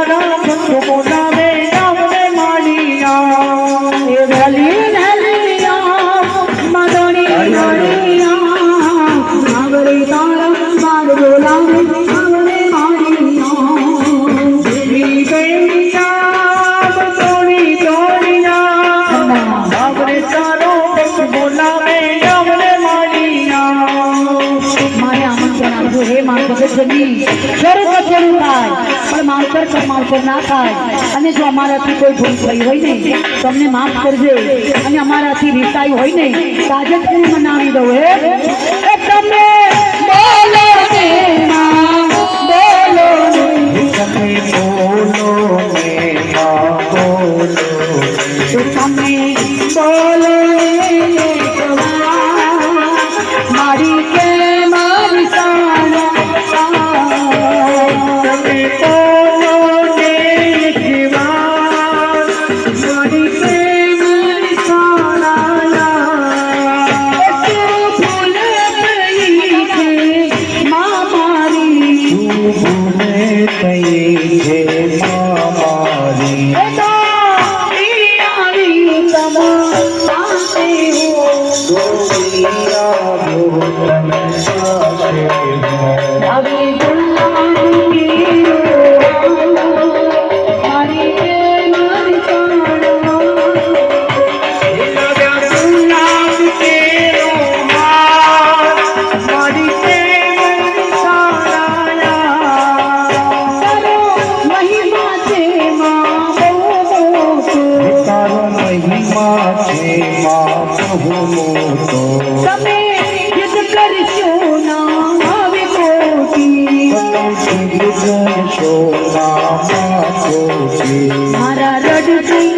તારા ભક્તો બોલાવે નામને માળિયા એ વેલી વેલિયા મદણી માળિયા આવરે તારા માર બોલાવે નામને માળિયા દેવી દૈયા તોડી તોડિયા આવરે તારો ભક્તો બોલાવે નામને માળિયા મારે આમંત્રણ આપજો હે માર્ગદર્શનની શરૂ કચેરું થાય પણ માવતર કમાવતર ના થાય અને જો અમારાથી કોઈ ભૂલ થઈ હોય ને તમને માફ કરજે અને અમારાથી રીસાઈ હોય ને તો આજે જ હું મનાવી દઉં હે એ તમે બોલો ને માં બોલો તમે બોલો ને માં બોલો તો તમે બોલો મારી કે મારી સારા તમે બોલો ને જીવા મારી કે મારી સારા ભૂલ ગઈ છે મા મારી ભૂલે કઈ છે મારી એ તો આવી તમા પાસે હો ગોરિયા ભૂતન સાથે હવે ગુલામી મારી કે મારી સારા ગુલાબ તેરો હાર મારી તે મહિમા છે માં બહુ મોટો તારો મહિમા છે માં બહુ મોટો તમે યુદ્ધ કરશો ના આવે કોટી શો નામા કોટી મારા રડતી